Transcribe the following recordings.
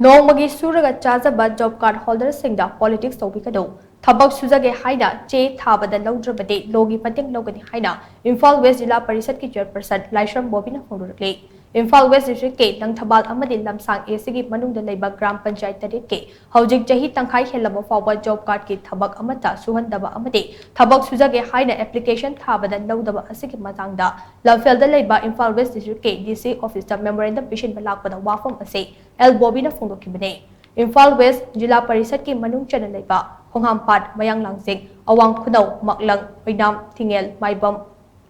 Nongmagi shuraga chajaba job card holder Singda politics toubiganu. Thabak Sujage haina Thabada Loudrabadi logi Mateng Lougani haina Imphal West Zilla Parishad ki Chairperson Laishram Boby na phongdorakli. Imphal West District ke nang Thabal amadi lamsang esigi manungda leiba gram panchayat tarit ke hojik jahi tangkai helaba fawba job card ki Thabak amata suhandaba amadi Thabak Sujage haina application Thabada Loudaba asigi matangda lamfelda leiba Imphal West District ke DC office da memorandum pishin balakpada wafam ase L Boby na phongdokibane. Imphal West Zilla Parishad ki manung chana leiba Honghampat Mayang Langsing Awang Khunau Maklang Hoinam Thingel Maibam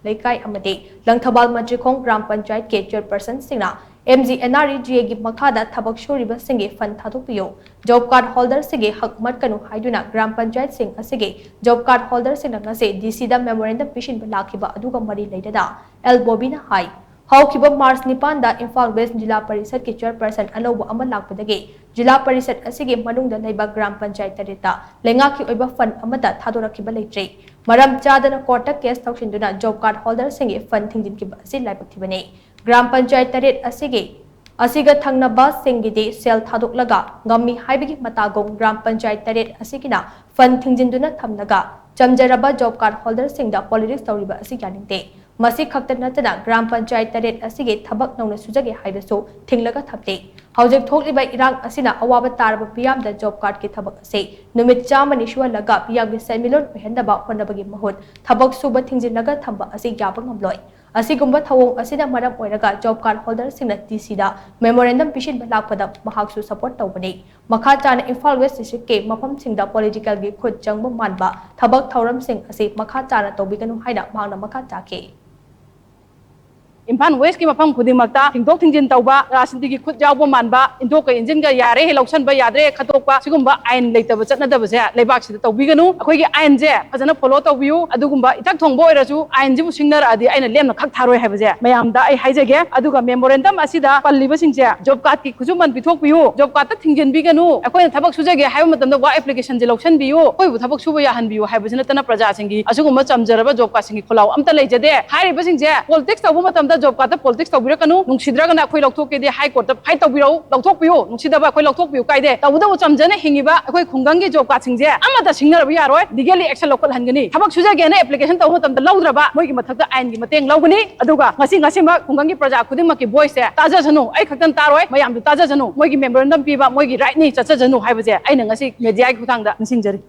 Laikai amadi Lang Thabal Majikong Gram Panchayat ke Chairperson Singna MGNRE gi Makhada Thabak Shuriba Singi Fund Thadukpiyo Job card holder Sigi Hak Matkanu Haiduna Gram Panchayat Sing Asigi Job card holder Singna ngase DC da memorandum pishin balakiba aduga mari leidada L Boby na hai Haukiba Mars Nipanda Imphal West Zilla Parishad ki Chairperson Anoba ama lakpadagi Zilla Parishad asigi manungda leiba Gram Panchayat tarita lengaki oiba fund amata thadorakiba leitre maram chadana court case taushinduna job card holder singi fund thingjinkiba asi laipaktibane Gram Panchayat tarit asigi asiga thangnaba singidi sel thadoklaga ngami haibigi matagong Gram Panchayat tarit asigina fund thingjinduna thamnaga chamjaraba job card holder singda politics tawriba asi yaningte Masi khakta natana Gram Panchayat taret asigi Thabak nauna Sujage haibasu thinglaga thapte hojik thokliba irang asina awaba taraba piyam da job card ki Thabak ase numit chamani shwalaga piyam gi semilon ohendaba honabagi mahut Thabak suba thingjinaga thamba ase gyaba ngamloi asigumba thawong asina maram oiraga job card holder singna DC da memorandum pishin balakpada mahaksu support tawbani makha chana Imphal West District ke mafam singda political gi khut changba manba Thabak thauram sing ase makha chana tawbiganu haina mangna makha chake Imphal West ki mafam khudingmakta thingdok thingjin tawba rasinti gi khut jawba manba indok ka engine ga yare he lausan ba yadre khatokpa sigumba ain leitaba chatnadaba se leibak sida tawbiganu akhoi gi ain je fajana follow tawbiu adugumba itak thongbo oirasu ain jibu singnar adi aina lemna khak tharoi haiba je mayam da ai haijege aduga memorandum asida palliba singje job card ki khujuman bithok biu job card ta thingjin biganu akhoi Thabak Sujage haiba matamda wa application je lausan biu koi bu Thabak suba yahan biu haiba jina tana praja singi asugumba chamjaraba job card singi kholau amta leijade hairiba singje politics tawbu matamda job card politics tawbirakanu nungsidragana akhoi lokthok ke de high court ta fight tawbirau lokthok biu nungsidaba akhoi lokthok biu kaide tawda chamjana hingiba akhoi khungangi job card singje amada singnaraba yaroi legally action lokal hangani Thabak Sujage na application tawbu matamda laudraba moigi mathakta ain gi mateng lougani aduga ngasi ma khungangi praja khudingma ki voice se taja janu ai khaktan taroi mayam du taja janu moigi memorandum piba moigi right ni chacha janu haibaje aina ngasi media gi khutangda nisingjari